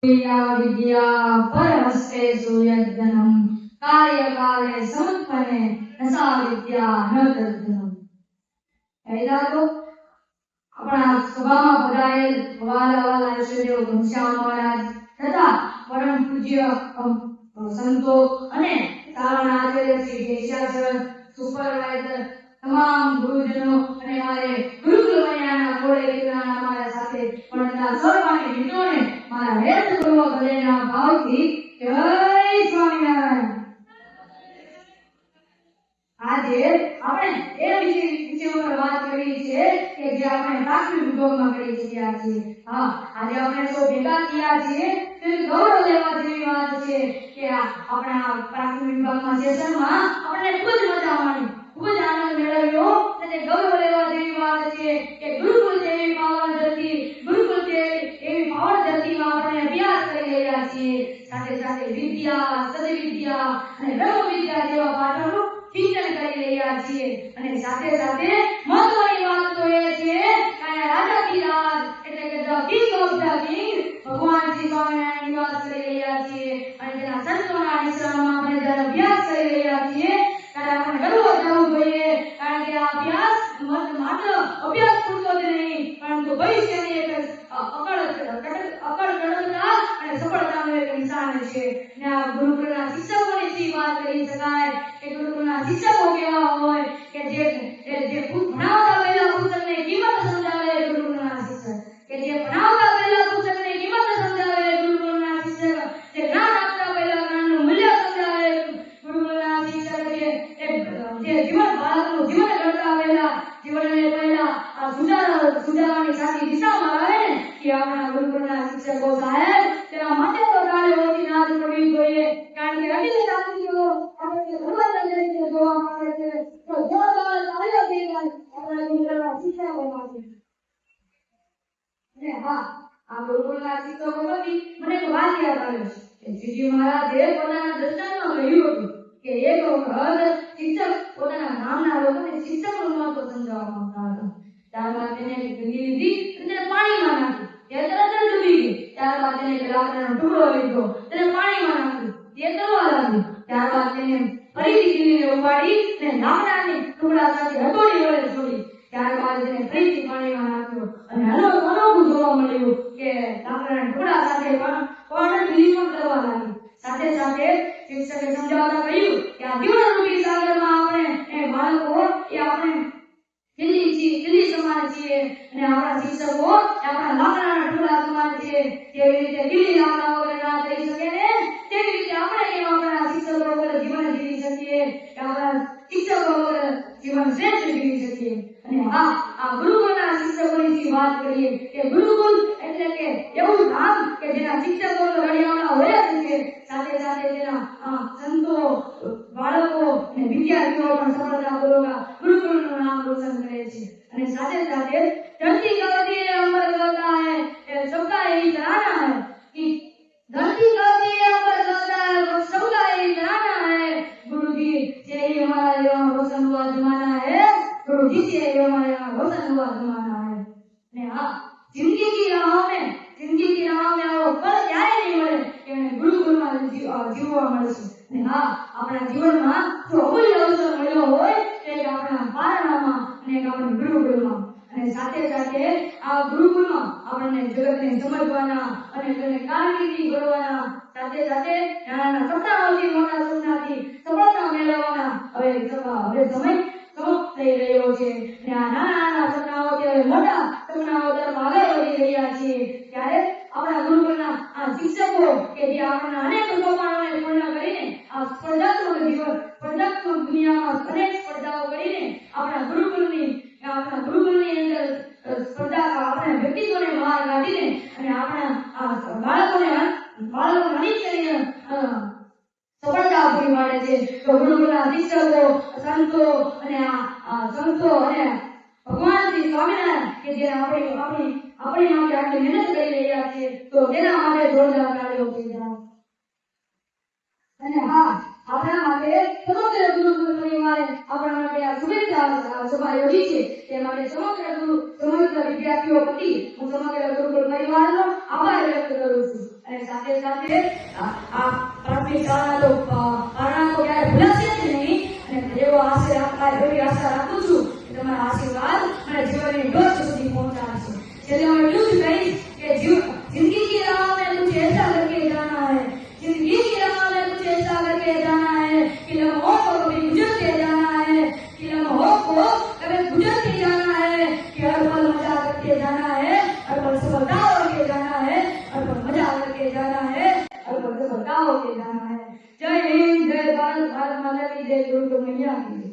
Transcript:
विद्या परमस्ते सूर्यग्रहणम कार्यकाले समुत्पन्ने नसा विद्या न तद्गुणम। ऐसा तो अपना सभाમાં પધારેલ વાલા ઈષ્ટદેવ ઘનશ્યામ મહારાજ તથા પરમ પૂજ્ય સંતો અને સારા આચાર્ય શ્રી દેશાસર સુપરવાઇઝર તમામ ગુરુજનો અને મારે ગુરુકુલ કન્યાના કોળે દીકરાના મારા સાથે ભણતા સર્વાને મિત્રોને મારા હેતપૂર્વક હૃદયના ભાવથી જય સ્વામિનારાયણ। આજે આપણે એ વિષય પર વાત કરી છે કે જે આપણે પ્રાથમિક વિભાગમાં કરી ચૂક્યા છીએ। હા, આજે આપણે સૌ ભેગા થયા છીએ તે ગૌરવ લેવા જેવી વાત છે કે આપણા પ્રાથમિક વિભાગમાં સેશનમાં આપણે ખૂબ જ મજા માણી, ખૂબ જ આનંદ મેળવ્યો અને ગૌરવ લેવા જેવી વાત છે કે ગુરુકુળ જેવી પાવન ધરતી, ગુરુકુળ એવી પાવન ધરતીમાં આપણે અભ્યાસ કરી રહ્યા છીએ। સાથે સાથે વિદ્યા, સદવિદ્યા અને બ્રહ્મ વિદ્યા જેવા પાઠોનું ચિંતન કરી રહ્યા છીએ અને સાથે સાથે મહત્વની વાત તો એ છે કે રાજાધિરાજ એટલે કે the king of the king ભગવાન શ્રી સ્વામિનારાયણ નિવાસ કરી રહ્યા છીએ અને તેના સંતોના આશ્રમમાં આપણે જ્યારે અભ્યાસ કરી રહ્યા છીએ ત્યારે આપણે ગર્વ થવું જોઈએ, કારણ કે આ અભ્યાસ માત્ર અભ્યાસ પૂરતો જ નહીં પરંતુ ભવિષ્યની એક અકળ ચડતા અને સફળતાનું એક નિશાન છે। ને આ ગુરુકુળના શિક્ષકોની સી વાત કરી શકાય કે ગુરુકુળના શિક્ષકો કેવા હોય કે જે ભણાવતા પહેલા પુસ્તકની કિંમત સમજાવે ગુરુકુળના શિક્ષક, કે જે ભણાવતા પહેલા પુસ્તકની કિંમત સમજાવે ગુરુકુળના શિક્ષક, જે જ્ઞાન આપતા પહેલા જ્ઞાનનું મૂલ્ય સમજાવે ગુરુકુળના શિક્ષક, જે બાળકનું જીવન ઘડતા પહેલા જીવનને પહેલા આ સુધારવાની સાચી દિશામાં આવે ને કે આપણા ગુરુકુળના શિક્ષકો સાહેબ, તેના માટે તો તાળી ઓછી નાદ કરવી જોઈએ, કારણ કે અઢી જાતિઓ આપણે ભગવાન તરીકે જોવામાં આવે છે તો જોરદાર તાળીઓ થઈ જાય આપણા ગુરુકુળના શિક્ષકો માટે। અને હા, આ ગુરુકુળના શિક્ષકો પછી મને એક વાત યાદ આવે છે કે શ્રીજી મહારાજે પોતાના દ્રષ્ટાંતમાં કહ્યું હતું કે એક વખત શિક્ષક પોતાના ગામના લોકોને શિક્ષકનું મહત્વ સમજાવવા માંગતા હતા। ત્યારબાદ તેને ગંગી લીધી અને તેને પાણીમાં નાખી, તે તરત જ ડૂબી ગઈ। ત્યારબાદ તેને એક લાકડાનો ટુકડો લીધો, તેને પાણીમાં નાખ્યું, તે તરવા લાગ્યું। ત્યારબાદ તેને ફરીથી ગીલીને ઉપાડી અને લાકડાની ટુકડા સાથે હથોડી વડે છોડી। ત્યારબાદ તેને ફરીથી પાણીમાં નાખ્યો અને અનોખું જોવા મળ્યું કે લાકડાના ટુકડા સાથે પણ ગીલી પણ કરવા લાગી। સાથે સાથે શિક્ષકે સમજાવતા કહ્યું કે આ જીવનરૂપી સાગરમાં આપણે બાળકો એ આપણે ખીલી સમાન છીએ અને આપણા શિક્ષકો આપણા લાકડાના ટુકડા સમાન છે। જેવી રીતે ખીલી લાકડા વગર ના થઈ શકે ને તેવી રીતે આપણે કેમ આપણા શિક્ષકો વગર જીવન જીવી શકીએ, કે આપણા શિક્ષકો વગર જીવન શ્રેષ્ઠ જીવી શકીએ। અને હા, આ ગુરુકુળના શિક્ષકોની વાત કરીએ કે ગુરુકુળ એટલે કે એવું ધામ કે જેના શિક્ષકો રળિયામણા હોય જ છે, સાથે સાથે તેના સંતો, બાળકો અને વિદ્યાર્થીઓ પણ સફળતાપૂર્વક ગુરુકુળનું નામ રોશન કરે છે। અને સાથે સાથે ધરતી कहती है अमर कहता है सबका यही तराना है, कि धरती कहती है अमर कहता है सबका यही तराना है, गुरु जी से ही हमारा यहाँ रोशन हुआ जमाना है, गुरु जी से ही हमारा यहाँ रोशन हुआ जमाना है। ने हाँ, जिंदगी की राह में आओ पर ક્યારે નહીં મળે કે ગુરુકુળમાં જીવવા મળશે। અને હા, આપણા જીવનમાં જો અમૂલ્ય અવસર મળ્યો હોય તે આપણા પારણામાં અને આપણા ગુરુકુળમાં। અને સાથે સાથે આ ગુરુકુળમાં આપણને જગતને સમજવાના અને તેને કારકિર્દી ઘડવાના, સાથે સાથે નાના સપનાઓથી મોટા સપનાથી સફળતા મેળવવાના હવે સમય થઈ રહ્યો છે અને આ નાના સપનાઓથી હવે મોટા સપનાઓ તરફ આગળ વધી રહ્યા છીએ। ત્યારે આપણા ગુરુકુળના આ શિક્ષકો કે જે આપણા અનેક સોપાનોને પૂર્ણ કરીને આ સ્પર્ધાત્મક દુનિયામાં અનેક સ્પર્ધાઓ કરીને આપણા ગુરુકુળની અંદર સ્પર્ધા આપણા વ્યક્તિત્વને બહાર કાઢીને અને આપણા બાળકોને અનિચ્છનીય સફળતા પૂરી પાડે છે। તો ગુરુકુળના શિક્ષકો, સંતો અને ભગવાન શ્રી સ્વામિનારાયણ કે જે આપણી માટે આટલી મહેનત કરી રહ્યા છે તો તેના માટે જોરદાર તાળીઓ થઈ જાય। અને હા, આપણા માટે સમગ્ર ગુરુકુળ પરિવારે આપણા માટે આ શુભેચ્છા સભા યોજી છે, તે માટે સમગ્ર વિદ્યાર્થીઓ વતી હું સમગ્ર ગુરુકુળ પરિવારનો આભાર વ્યક્ત કરું છું। અને સાથે સાથે આ પ્રાથમિક શાળાના તો પારણા તો ક્યારે ભૂલાશે જ નહીં. અને એવો એવી આશા રાખું છું કે તમારા આશીર્વાદ મને જીવનની ડોર સુધી પહોંચાડશે. છેલ્લે હું એટલું જ કહીશ કે जिंदगी की राह में कुछ ऐसा करके जाना है, जिंदगी की राह में कुछ ऐसा करके जाना है कि लम्हों को कभी गुजरते जाना है, कि लम्हों को कभी गुजरते जाना है, कि हर पल मजा करके जाना है, हर पल सफलता होके जाना है, हर पल मजा करके जाना है, हर पल सफलता होके जाना है. जय हिंद, जय भारत, भारत माता की जय, गुरु मैया की.